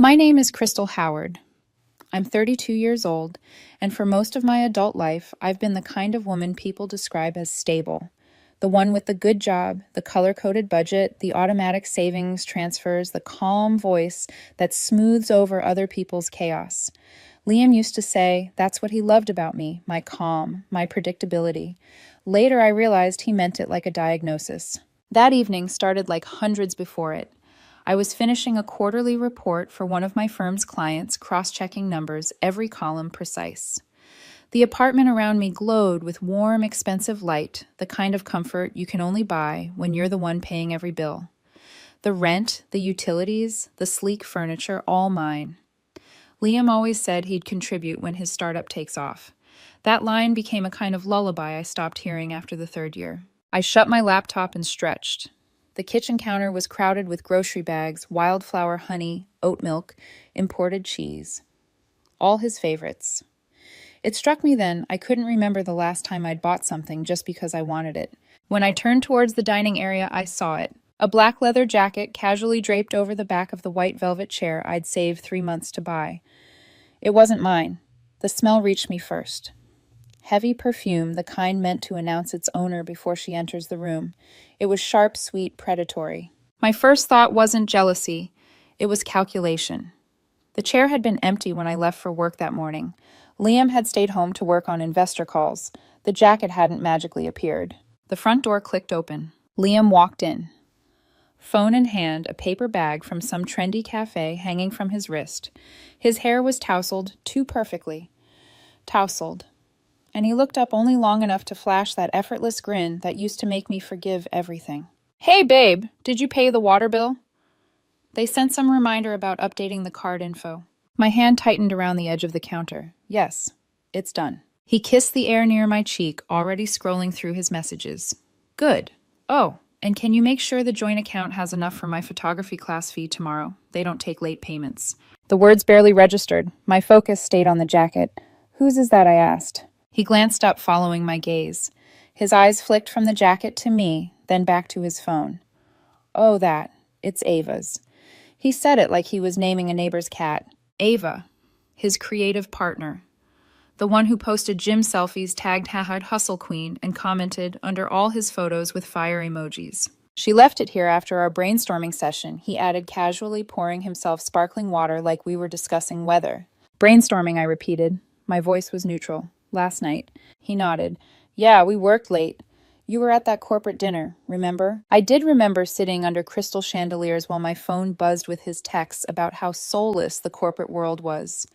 My name is Crystal Howard. I'm 32 years old, and for most of my adult life, I've been the kind of woman people describe as stable. The one with the good job, the color-coded budget, the automatic savings transfers, the calm voice that smooths over other people's chaos. Liam used to say that's what he loved about me, my calm, my predictability. Later, I realized he meant it like a diagnosis. That evening started like hundreds before it. I was finishing a quarterly report for one of my firm's clients, cross-checking numbers, every column precise. The apartment around me glowed with warm, expensive light, the kind of comfort you can only buy when you're the one paying every bill. The rent, the utilities, the sleek furniture, all mine. Liam always said he'd contribute when his startup takes off. That line became a kind of lullaby I stopped hearing after the third year. I shut my laptop and stretched. The kitchen counter was crowded with grocery bags, wildflower honey, oat milk, imported cheese. All his favorites. It struck me then I couldn't remember the last time I'd bought something just because I wanted it. When I turned towards the dining area, I saw it. A black leather jacket casually draped over the back of the white velvet chair I'd saved 3 months to buy. It wasn't mine. The smell reached me first. Heavy perfume, the kind meant to announce its owner before she enters the room. It was sharp, sweet, predatory. My first thought wasn't jealousy. It was calculation. The chair had been empty when I left for work that morning. Liam had stayed home to work on investor calls. The jacket hadn't magically appeared. The front door clicked open. Liam walked in. Phone in hand, a paper bag from some trendy cafe hanging from his wrist. His hair was tousled, too perfectly. Tousled. And he looked up only long enough to flash that effortless grin that used to make me forgive everything. "Hey, babe, did you pay the water bill?" They sent some reminder about updating the card info. My hand tightened around the edge of the counter. Yes, it's done. He kissed the air near my cheek, already scrolling through his messages. Good. Oh, and can you make sure the joint account has enough for my photography class fee tomorrow? They don't take late payments. The words barely registered. My focus stayed on the jacket. Whose is that, I asked. He glanced up, following my gaze. His eyes flicked from the jacket to me, then back to his phone. Oh, that. It's Ava's. He said it like he was naming a neighbor's cat. Ava, his creative partner. The one who posted gym selfies tagged #hustle queen and commented under all his photos with fire emojis. She left it here after our brainstorming session, he added, casually pouring himself sparkling water like we were discussing weather. Brainstorming, I repeated. My voice was neutral. Last night. He nodded. Yeah, we worked late. You were at that corporate dinner, remember? I did remember sitting under crystal chandeliers while my phone buzzed with his texts about how soulless the corporate world was.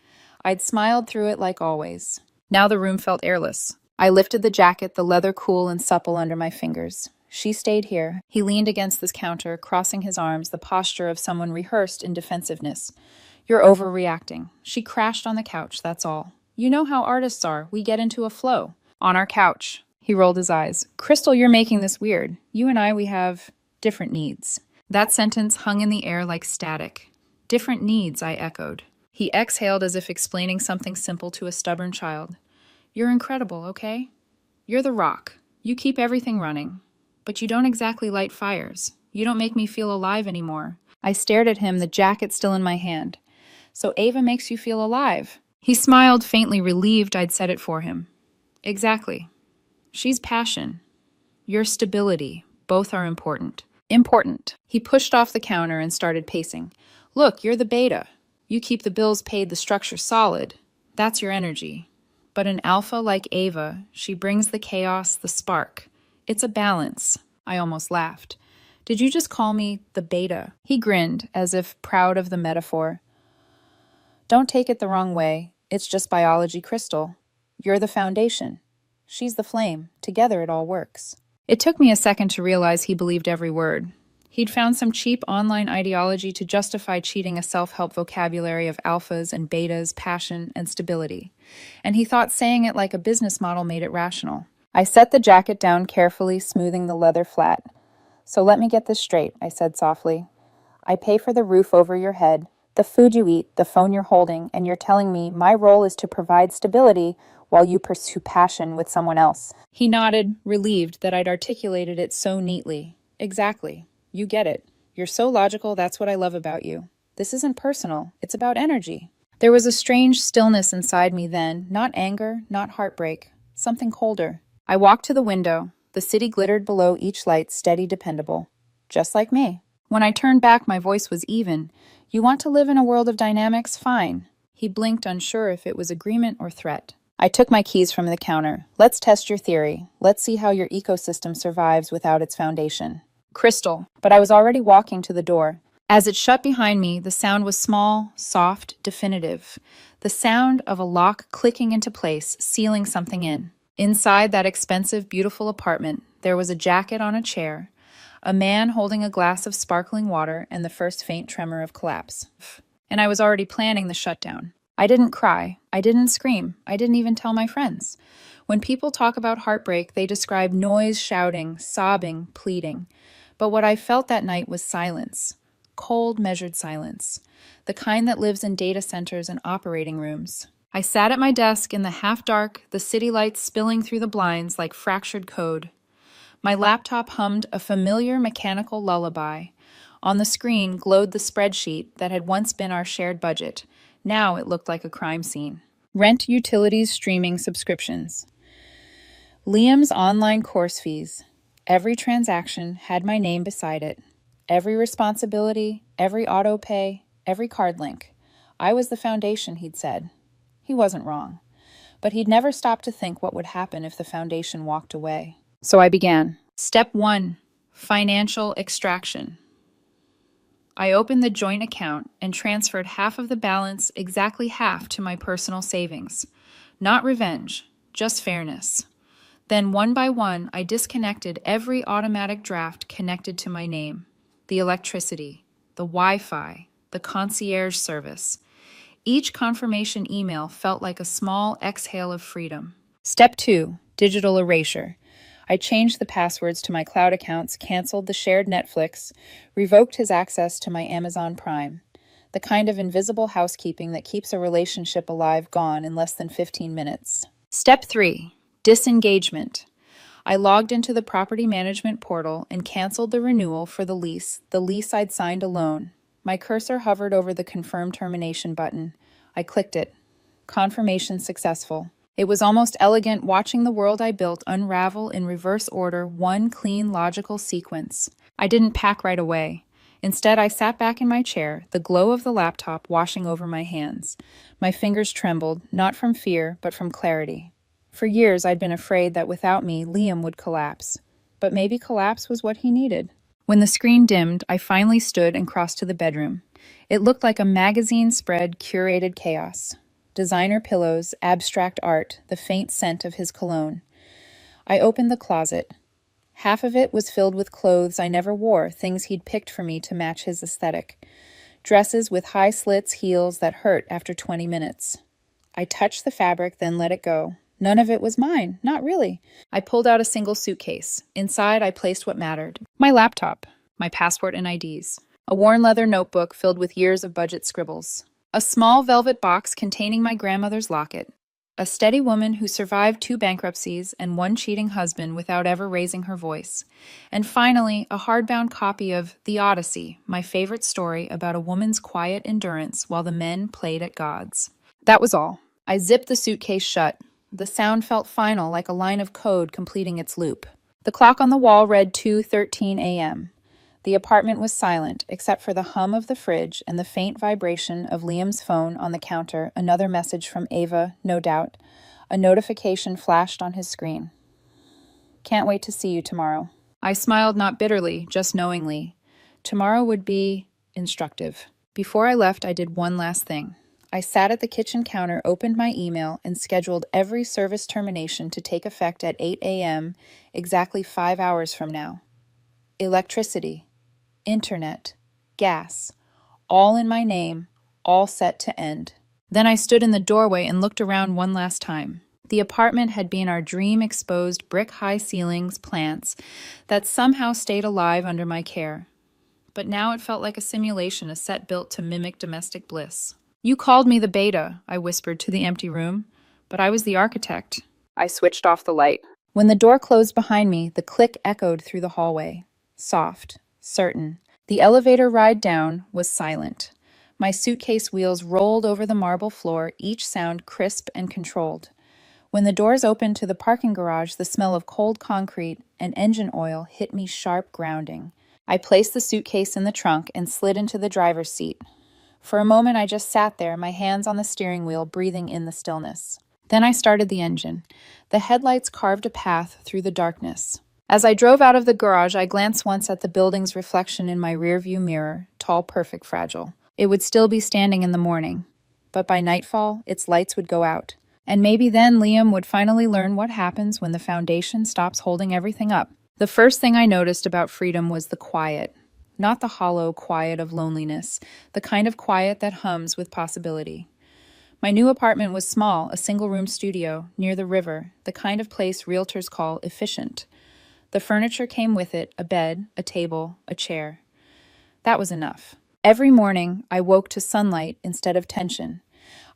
I'd smiled through it like always. Now the room felt airless. I lifted the jacket, the leather cool and supple under my fingers. She stayed here. He leaned against this counter, crossing his arms, the posture of someone rehearsed in defensiveness. You're overreacting. She crashed on the couch, that's all. You know how artists are. We get into a flow. On our couch. He rolled his eyes. Crystal, you're making this weird. You and I, we have different needs. That sentence hung in the air like static. Different needs, I echoed. He exhaled as if explaining something simple to a stubborn child. You're incredible, okay? You're the rock. You keep everything running. But you don't exactly light fires. You don't make me feel alive anymore. I stared at him, the jacket still in my hand. So Ava makes you feel alive. He smiled, faintly relieved I'd said it for him. Exactly. She's passion. Your stability. Both are important. Important. He pushed off the counter and started pacing. Look, you're the beta. You keep the bills paid, the structure solid. That's your energy. But an alpha like Ava, she brings the chaos, the spark. It's a balance. I almost laughed. Did you just call me the beta? He grinned, as if proud of the metaphor. Don't take it the wrong way. It's just biology, Crystal. You're the foundation. She's the flame. Together it all works. It took me a second to realize he believed every word. He'd found some cheap online ideology to justify cheating a self-help vocabulary of alphas and betas, passion, and stability. And he thought saying it like a business model made it rational. I set the jacket down carefully, smoothing the leather flat. So let me get this straight, I said softly. I pay for the roof over your head, the food you eat, the phone you're holding, and you're telling me my role is to provide stability while you pursue passion with someone else. He nodded, relieved that I'd articulated it so neatly. Exactly. You get it. You're so logical, that's what I love about you. This isn't personal, it's about energy. There was a strange stillness inside me then, not anger, not heartbreak, something colder. I walked to the window. The city glittered below each light, steady, dependable. Just like me. When I turned back, my voice was even. You want to live in a world of dynamics? Fine. He blinked, unsure if it was agreement or threat. I took my keys from the counter. Let's test your theory. Let's see how your ecosystem survives without its foundation. Crystal. But I was already walking to the door. As it shut behind me, the sound was small, soft, definitive. The sound of a lock clicking into place, sealing something in. Inside that expensive, beautiful apartment, there was a jacket on a chair, a man holding a glass of sparkling water, and the first faint tremor of collapse. And I was already planning the shutdown. I didn't cry. I didn't scream. I didn't even tell my friends. When people talk about heartbreak, they describe noise, shouting, sobbing, pleading. But what I felt that night was silence. Cold, measured silence. The kind that lives in data centers and operating rooms. I sat at my desk in the half-dark, the city lights spilling through the blinds like fractured code. My laptop hummed a familiar mechanical lullaby. On the screen glowed the spreadsheet that had once been our shared budget. Now it looked like a crime scene. Rent, utilities, streaming, subscriptions. Liam's online course fees. Every transaction had my name beside it. Every responsibility, every auto pay, every card link. I was the foundation, he'd said. He wasn't wrong. But he'd never stopped to think what would happen if the foundation walked away. So I began. Step 1. Financial extraction. I opened the joint account and transferred half of the balance, exactly half, to my personal savings. Not revenge, just fairness. Then one by one, I disconnected every automatic draft connected to my name. The electricity, the Wi-Fi, the concierge service. Each confirmation email felt like a small exhale of freedom. Step 2. Digital erasure. I changed the passwords to my cloud accounts, canceled the shared Netflix, revoked his access to my Amazon Prime. The kind of invisible housekeeping that keeps a relationship alive gone in less than 15 minutes. Step 3. Disengagement. I logged into the property management portal and canceled the renewal for the lease I'd signed alone. My cursor hovered over the confirm termination button. I clicked it. Confirmation successful. It was almost elegant watching the world I built unravel in reverse order, one clean, logical sequence. I didn't pack right away. Instead, I sat back in my chair, the glow of the laptop washing over my hands. My fingers trembled, not from fear, but from clarity. For years, I'd been afraid that without me, Liam would collapse. But maybe collapse was what he needed. When the screen dimmed, I finally stood and crossed to the bedroom. It looked like a magazine spread, curated chaos. Designer pillows, abstract art, the faint scent of his cologne. I opened the closet. Half of it was filled with clothes I never wore, things he'd picked for me to match his aesthetic. Dresses with high slits, heels that hurt after 20 minutes. I touched the fabric, then let it go. None of it was mine, not really. I pulled out a single suitcase. Inside, I placed what mattered. My laptop, my passport and IDs, a worn leather notebook filled with years of budget scribbles, a small velvet box containing my grandmother's locket, a steady woman who survived 2 bankruptcies and 1 cheating husband without ever raising her voice, and finally, a hardbound copy of The Odyssey, my favorite story about a woman's quiet endurance while the men played at gods. That was all. I zipped the suitcase shut. The sound felt final, like a line of code completing its loop. The clock on the wall read 2:13 a.m. The apartment was silent, except for the hum of the fridge and the faint vibration of Liam's phone on the counter, another message from Ava, no doubt. A notification flashed on his screen. Can't wait to see you tomorrow. I smiled not bitterly, just knowingly. Tomorrow would be instructive. Before I left, I did one last thing. I sat at the kitchen counter, opened my email, and scheduled every service termination to take effect at 8 a.m., exactly 5 hours from now. Electricity, internet, gas, all in my name, all set to end. Then I stood in the doorway and looked around one last time. The apartment had been our dream-exposed brick-high ceilings, plants, that somehow stayed alive under my care. But now it felt like a simulation, a set built to mimic domestic bliss. You called me the beta, I whispered to the empty room, but I was the architect. I switched off the light. When the door closed behind me, the click echoed through the hallway. Soft, certain. The elevator ride down was silent. My suitcase wheels rolled over the marble floor, each sound crisp and controlled. When the doors opened to the parking garage, the smell of cold concrete and engine oil hit me sharp grounding. I placed the suitcase in the trunk and slid into the driver's seat. For a moment, I just sat there, my hands on the steering wheel, breathing in the stillness. Then I started the engine. The headlights carved a path through the darkness. As I drove out of the garage, I glanced once at the building's reflection in my rearview mirror, tall, perfect, fragile. It would still be standing in the morning, but by nightfall, its lights would go out. And maybe then Liam would finally learn what happens when the foundation stops holding everything up. The first thing I noticed about freedom was the quiet. Not the hollow quiet of loneliness, the kind of quiet that hums with possibility. My new apartment was small, a single-room studio, near the river, the kind of place realtors call efficient. The furniture came with it, a bed, a table, a chair. That was enough. Every morning, I woke to sunlight instead of tension.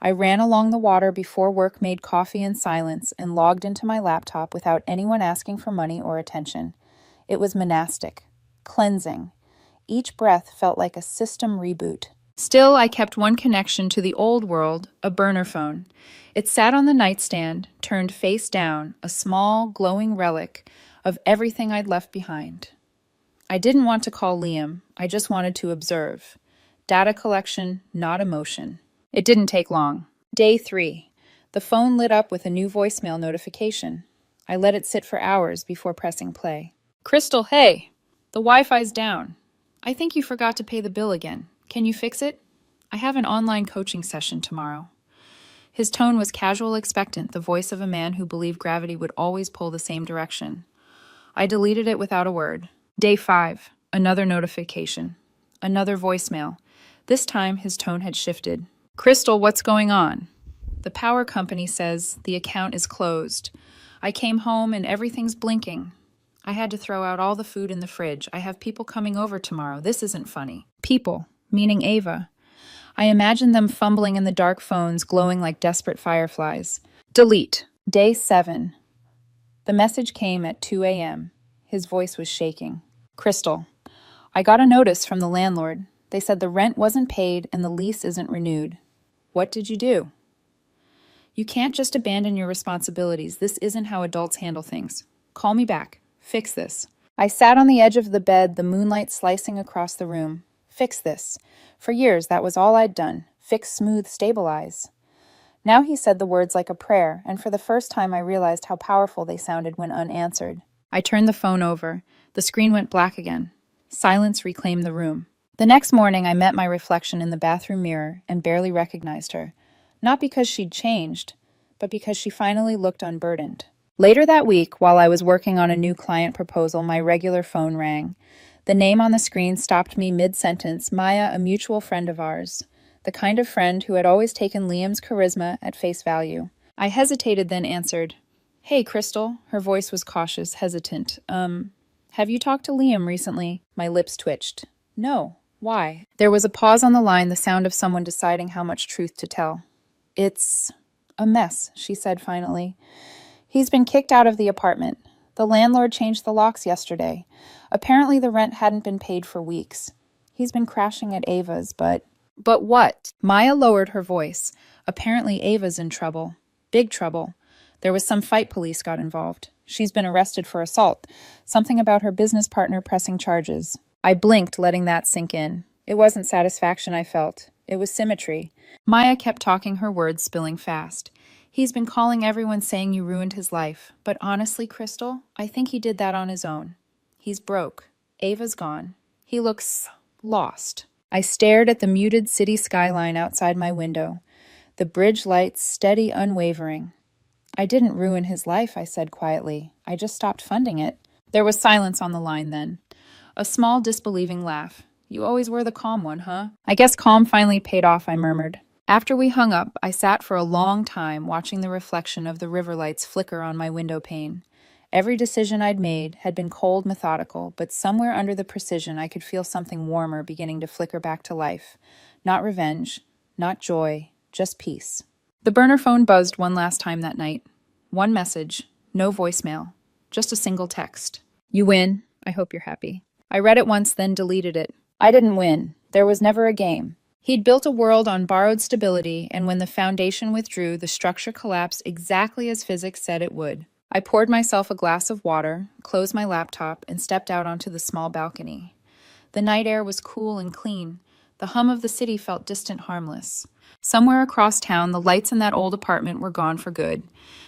I ran along the water before work, made coffee in silence, and logged into my laptop without anyone asking for money or attention. It was monastic, cleansing. Each breath felt like a system reboot. Still, I kept one connection to the old world, a burner phone. It sat on the nightstand, turned face down, a small, glowing relic of everything I'd left behind. I didn't want to call Liam, I just wanted to observe. Data collection, not emotion. It didn't take long. Day 3. The phone lit up with a new voicemail notification. I let it sit for hours before pressing play. Crystal, hey! The Wi-Fi's down. I think you forgot to pay the bill again. Can you fix it? I have an online coaching session tomorrow. His tone was casual, expectant, the voice of a man who believed gravity would always pull the same direction. I deleted it without a word. Day 5. Another notification. Another voicemail. This time, his tone had shifted. Crystal, what's going on? The power company says the account is closed. I came home and everything's blinking. I had to throw out all the food in the fridge. I have people coming over tomorrow. This isn't funny. People, meaning Ava. I imagined them fumbling in the dark phones, glowing like desperate fireflies. Delete. Day 7. The message came at 2 a.m. His voice was shaking. Crystal, I got a notice from the landlord. They said the rent wasn't paid and the lease isn't renewed. What did you do? You can't just abandon your responsibilities. This isn't how adults handle things. Call me back. Fix this. I sat on the edge of the bed, the moonlight slicing across the room. Fix this. For years, that was all I'd done. Fix, smooth, stabilize. Now he said the words like a prayer, and for the first time I realized how powerful they sounded when unanswered. I turned the phone over. The screen went black again. Silence reclaimed the room. The next morning, I met my reflection in the bathroom mirror and barely recognized her. Not because she'd changed, but because she finally looked unburdened. Later that week, while I was working on a new client proposal, my regular phone rang. The name on the screen stopped me mid-sentence. Maya, a mutual friend of ours. The kind of friend who had always taken Liam's charisma at face value. I hesitated, then answered. Hey, Crystal. Her voice was cautious, hesitant. Have you talked to Liam recently? My lips twitched. No. Why? There was a pause on the line, the sound of someone deciding how much truth to tell. It's a mess, she said finally. He's been kicked out of the apartment. The landlord changed the locks yesterday. Apparently the rent hadn't been paid for weeks. He's been crashing at Ava's, but... But what? Maya lowered her voice. Apparently Ava's in trouble. Big trouble. There was some fight. Police got involved. She's been arrested for assault. Something about her business partner pressing charges. I blinked, letting that sink in. It wasn't satisfaction I felt. It was symmetry. Maya kept talking, her words spilling fast. He's been calling everyone saying you ruined his life. But honestly, Crystal, I think he did that on his own. He's broke. Ava's gone. He looks lost. I stared at the muted city skyline outside my window. The bridge lights steady, unwavering. I didn't ruin his life, I said quietly. I just stopped funding it. There was silence on the line then. A small, disbelieving laugh. You always were the calm one, huh? I guess calm finally paid off, I murmured. After we hung up, I sat for a long time watching the reflection of the river lights flicker on my window pane. Every decision I'd made had been cold, methodical, but somewhere under the precision I could feel something warmer beginning to flicker back to life. Not revenge, not joy, just peace. The burner phone buzzed one last time that night. One message, no voicemail, just a single text. You win. I hope you're happy. I read it once, then deleted it. I didn't win. There was never a game. He'd built a world on borrowed stability, and when the foundation withdrew, the structure collapsed exactly as physics said it would. I poured myself a glass of water, closed my laptop, and stepped out onto the small balcony. The night air was cool and clean. The hum of the city felt distant, harmless. Somewhere across town, the lights in that old apartment were gone for good.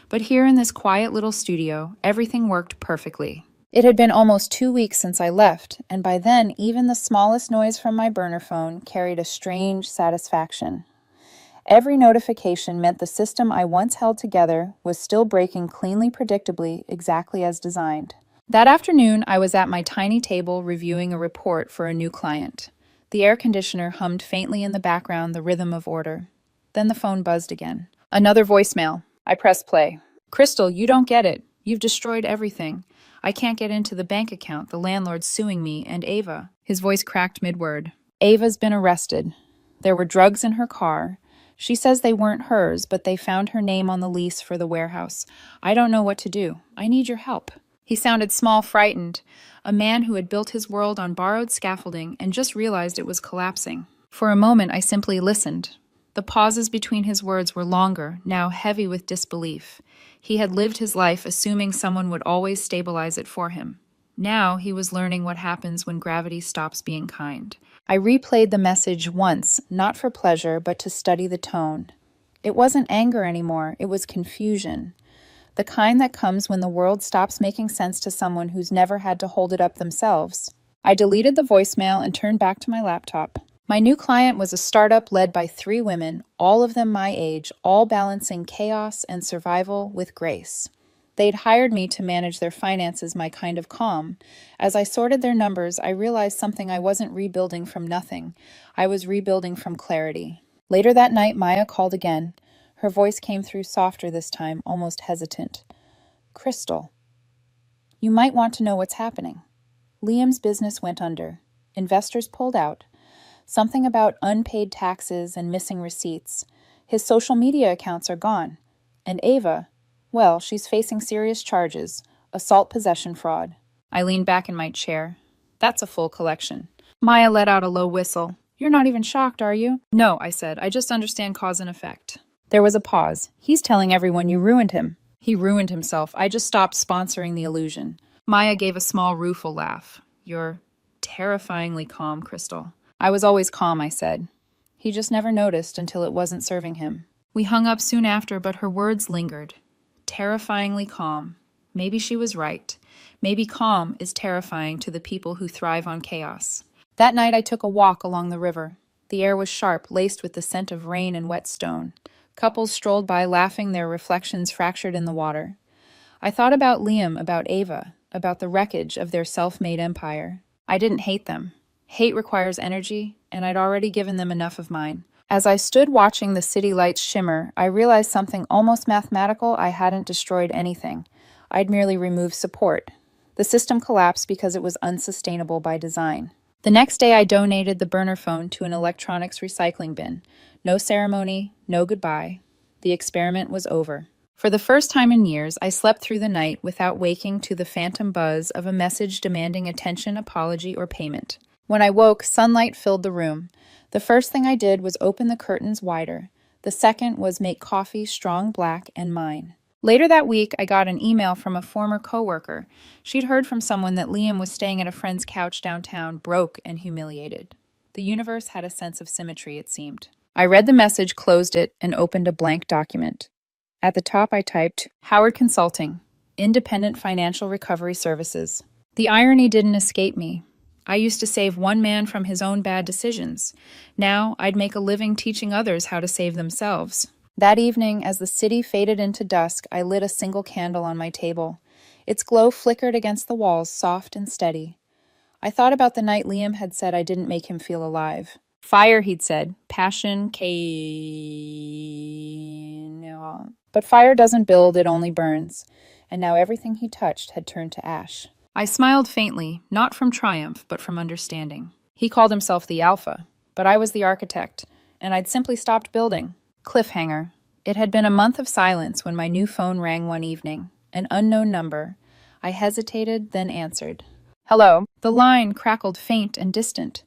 But here in this quiet little studio, everything worked perfectly. It had been almost 2 weeks since I left, and by then, even the smallest noise from my burner phone carried a strange satisfaction. Every notification meant the system I once held together was still breaking cleanly, predictably, exactly as designed. That afternoon, I was at my tiny table reviewing a report for a new client. The air conditioner hummed faintly in the background, the rhythm of order. Then the phone buzzed again. Another voicemail. I pressed play. Crystal, you don't get it. You've destroyed everything. I can't get into the bank account. The landlord's suing me and Ava. His voice cracked mid-word. Ava's been arrested. There were drugs in her car. She says they weren't hers, but they found her name on the lease for the warehouse. I don't know what to do. I need your help. He sounded small, frightened, a man who had built his world on borrowed scaffolding and just realized it was collapsing. For a moment, I simply listened. The pauses between his words were longer, now heavy with disbelief. He had lived his life assuming someone would always stabilize it for him. Now he was learning what happens when gravity stops being kind. I replayed the message once, not for pleasure, but to study the tone. It wasn't anger anymore, it was confusion. The kind that comes when the world stops making sense to someone who's never had to hold it up themselves. I deleted the voicemail and turned back to my laptop. My new client was a startup led by 3 women, all of them my age, all balancing chaos and survival with grace. They'd hired me to manage their finances, my kind of calm. As I sorted their numbers, I realized something. I wasn't rebuilding from nothing. I was rebuilding from clarity. Later that night, Maya called again. Her voice came through softer this time, almost hesitant. Crystal, you might want to know what's happening. Liam's business went under. Investors pulled out. Something about unpaid taxes and missing receipts. His social media accounts are gone. And Ava, well, she's facing serious charges. Assault, possession, fraud. I leaned back in my chair. That's a full collection. Maya let out a low whistle. You're not even shocked, are you? No, I said. I just understand cause and effect. There was a pause. He's telling everyone you ruined him. He ruined himself. I just stopped sponsoring the illusion. Maya gave a small, rueful laugh. You're terrifyingly calm, Crystal. I was always calm, I said. He just never noticed until it wasn't serving him. We hung up soon after, but her words lingered. Terrifyingly calm. Maybe she was right. Maybe calm is terrifying to the people who thrive on chaos. That night I took a walk along the river. The air was sharp, laced with the scent of rain and wet stone. Couples strolled by, laughing, their reflections fractured in the water. I thought about Liam, about Ava, about the wreckage of their self-made empire. I didn't hate them. Hate requires energy, and I'd already given them enough of mine. As I stood watching the city lights shimmer, I realized something almost mathematical. I hadn't destroyed anything. I'd merely removed support. The system collapsed because it was unsustainable by design. The next day I donated the burner phone to an electronics recycling bin. No ceremony, no goodbye. The experiment was over. For the first time in years, I slept through the night without waking to the phantom buzz of a message demanding attention, apology, or payment. When I woke, sunlight filled the room. The first thing I did was open the curtains wider. The second was make coffee strong black and mine. Later that week, I got an email from a former coworker. She'd heard from someone that Liam was staying at a friend's couch downtown, broke and humiliated. The universe had a sense of symmetry, it seemed. I read the message, closed it, and opened a blank document. At the top, I typed, Howard Consulting, Independent Financial Recovery Services. The irony didn't escape me. I used to save one man from his own bad decisions. Now I'd make a living teaching others how to save themselves. That evening, as the city faded into dusk, I lit a single candle on my table. Its glow flickered against the walls, soft and steady. I thought about the night Liam had said I didn't make him feel alive. Fire, he'd said. Passion, but fire doesn't build, it only burns. And now everything he touched had turned to ash. I smiled faintly, not from triumph, but from understanding. He called himself the Alpha, but I was the architect, and I'd simply stopped building. Cliffhanger. It had been a month of silence when my new phone rang one evening. An unknown number. I hesitated, then answered. Hello. The line crackled faint and distant.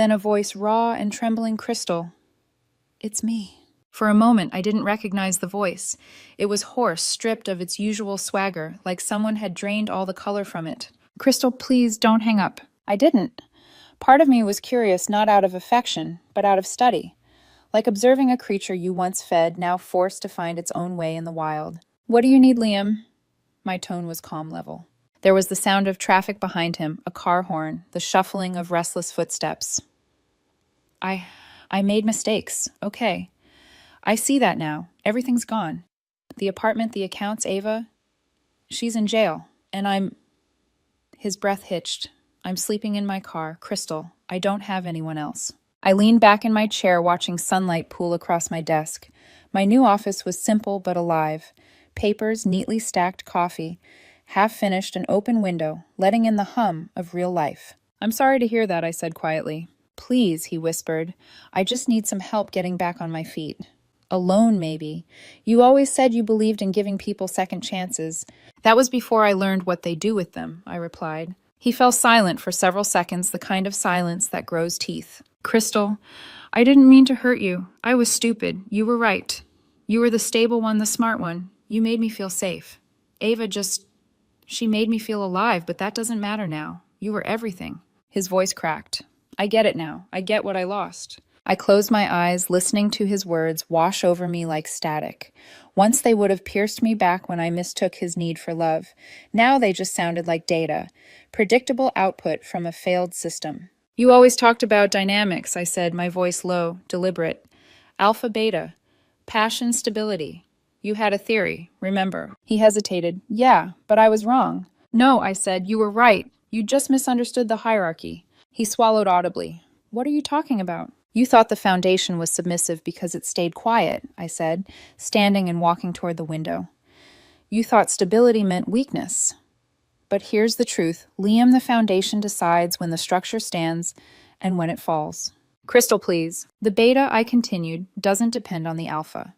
Then a voice raw and trembling, "Crystal, it's me." For a moment, I didn't recognize the voice. It was hoarse, stripped of its usual swagger, like someone had drained all the color from it. "Crystal, please don't hang up." I didn't. Part of me was curious not out of affection, but out of study, like observing a creature you once fed, now forced to find its own way in the wild. "What do you need, Liam?" My tone was calm level. There was the sound of traffic behind him, a car horn, the shuffling of restless footsteps. I made mistakes. Okay. I see that now. Everything's gone. The apartment, the accounts, Ava. She's in jail. And His breath hitched. "I'm sleeping in my car. Crystal, I don't have anyone else." I leaned back in my chair, watching sunlight pool across my desk. My new office was simple but alive. Papers, neatly stacked coffee, half-finished, an open window, letting in the hum of real life. "I'm sorry to hear that," I said quietly. "Please," he whispered. "I just need some help getting back on my feet. Alone, maybe. You always said you believed in giving people second chances." "That was before I learned what they do with them," I replied. He fell silent for several seconds, the kind of silence that grows teeth. "Crystal, I didn't mean to hurt you. I was stupid. You were right. You were the stable one, the smart one. You made me feel safe. Ava she made me feel alive, but that doesn't matter now. You were everything." His voice cracked. "I get it now. I get what I lost." I closed my eyes, listening to his words wash over me like static. Once they would have pierced me back when I mistook his need for love. Now they just sounded like data, predictable output from a failed system. "You always talked about dynamics," I said, my voice low, deliberate. "Alpha, beta, passion, stability. You had a theory, remember?" He hesitated. "Yeah, but I was wrong." "No," I said, "you were right. You just misunderstood the hierarchy." He swallowed audibly. "What are you talking about?" "You thought the foundation was submissive because it stayed quiet," I said, standing and walking toward the window. "You thought stability meant weakness. But here's the truth. Liam, the foundation decides when the structure stands and when it falls." "Crystal, please." "The beta," I continued, "doesn't depend on the alpha.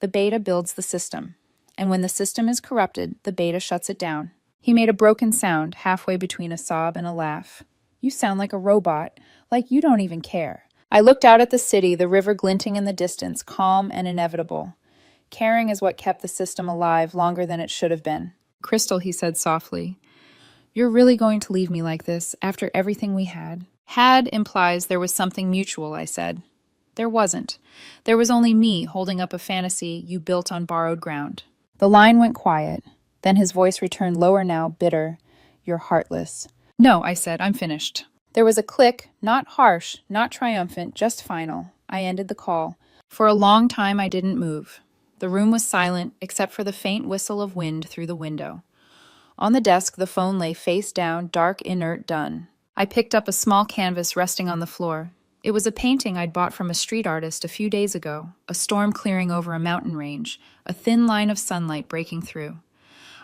The beta builds the system. And when the system is corrupted, the beta shuts it down." He made a broken sound, halfway between a sob and a laugh. "You sound like a robot, like you don't even care." I looked out at the city, the river glinting in the distance, calm and inevitable. Caring is what kept the system alive longer than it should have been. "Crystal," he said softly, "you're really going to leave me like this, after everything we had?" "Had" implies there was something mutual, I said. There wasn't. There was only me holding up a fantasy you built on borrowed ground. The line went quiet. Then his voice returned lower now, bitter. "You're heartless." "No," I said, "I'm finished." There was a click, not harsh, not triumphant, just final. I ended the call. For a long time I didn't move. The room was silent, except for the faint whistle of wind through the window. On the desk, the phone lay face down, dark, inert, done. I picked up a small canvas resting on the floor. It was a painting I'd bought from a street artist a few days ago, a storm clearing over a mountain range, a thin line of sunlight breaking through.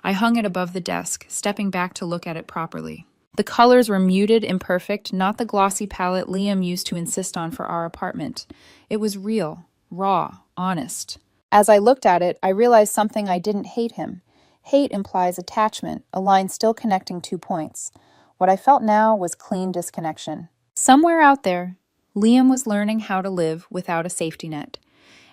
I hung it above the desk, stepping back to look at it properly. The colors were muted, imperfect, not the glossy palette Liam used to insist on for our apartment. It was real, raw, honest. As I looked at it, I realized something. I didn't hate him. Hate implies attachment, a line still connecting 2 points. What I felt now was clean disconnection. Somewhere out there, Liam was learning how to live without a safety net.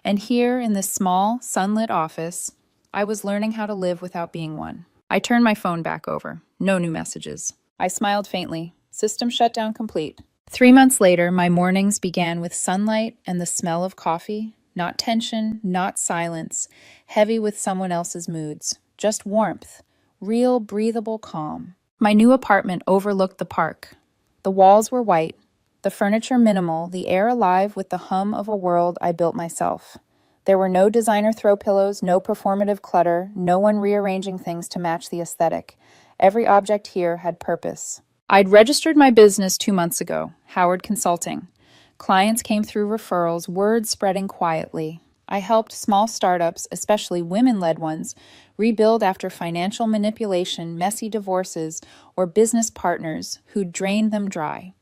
And here, in this small, sunlit office, I was learning how to live without being one. I turned my phone back over. No new messages. I smiled faintly. System shutdown complete. 3 months later, my mornings began with sunlight and the smell of coffee. Not tension, not silence, heavy with someone else's moods. Just warmth. Real, breathable calm. My new apartment overlooked the park. The walls were white, the furniture minimal, the air alive with the hum of a world I built myself. There were no designer throw pillows, no performative clutter, no one rearranging things to match the aesthetic. Every object here had purpose. I'd registered my business 2 months ago, Howard Consulting. Clients came through referrals, word spreading quietly. I helped small startups, especially women-led ones, rebuild after financial manipulation, messy divorces, or business partners who'd drained them dry.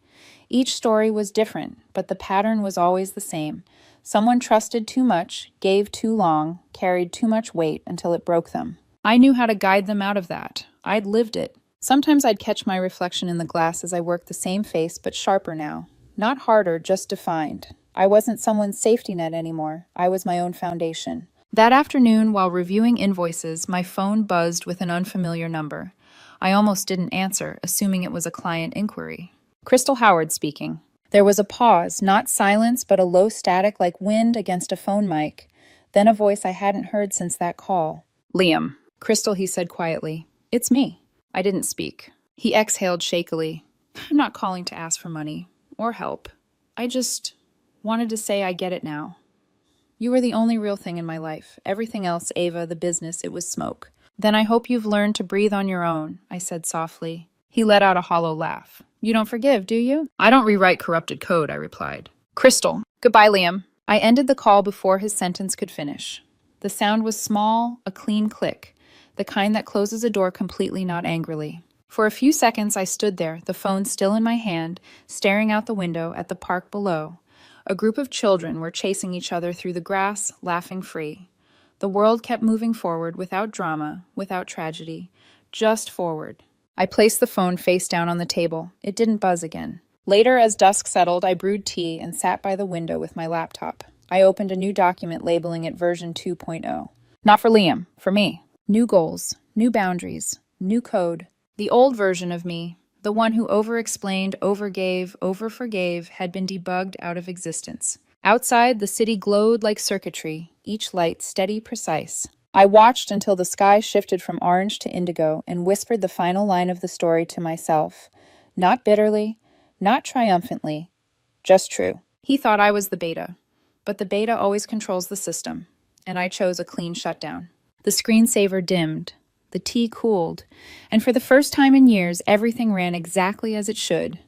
Each story was different, but the pattern was always the same. Someone trusted too much, gave too long, carried too much weight until it broke them. I knew how to guide them out of that. I'd lived it. Sometimes I'd catch my reflection in the glass as I worked the same face, but sharper now. Not harder, just defined. I wasn't someone's safety net anymore. I was my own foundation. That afternoon, while reviewing invoices, my phone buzzed with an unfamiliar number. I almost didn't answer, assuming it was a client inquiry. Crystal Howard speaking. There was a pause, not silence, but a low static like wind against a phone mic. Then a voice I hadn't heard since that call. Liam. Crystal, he said quietly. It's me. I didn't speak. He exhaled shakily. I'm not calling to ask for money or help. I just wanted to say I get it now. You were the only real thing in my life. Everything else, Ava, the business, it was smoke. Then I hope you've learned to breathe on your own, I said softly. He let out a hollow laugh. You don't forgive, do you? I don't rewrite corrupted code, I replied. Crystal. Goodbye, Liam. I ended the call before his sentence could finish. The sound was small, a clean click, the kind that closes a door completely, not angrily. For a few seconds I stood there, the phone still in my hand, staring out the window at the park below. A group of children were chasing each other through the grass, laughing free. The world kept moving forward without drama, without tragedy, just forward. I placed the phone face down on the table. It didn't buzz again. Later, as dusk settled, I brewed tea and sat by the window with my laptop. I opened a new document labeling it version 2.0. Not for Liam, for me. New goals, new boundaries, new code. The old version of me, the one who over-explained, over-gave, over-forgave, had been debugged out of existence. Outside, the city glowed like circuitry, each light steady, precise. I watched until the sky shifted from orange to indigo and whispered the final line of the story to myself. Not bitterly, not triumphantly, just true. He thought I was the beta, but the beta always controls the system, and I chose a clean shutdown. The screensaver dimmed, the tea cooled, and for the first time in years, everything ran exactly as it should.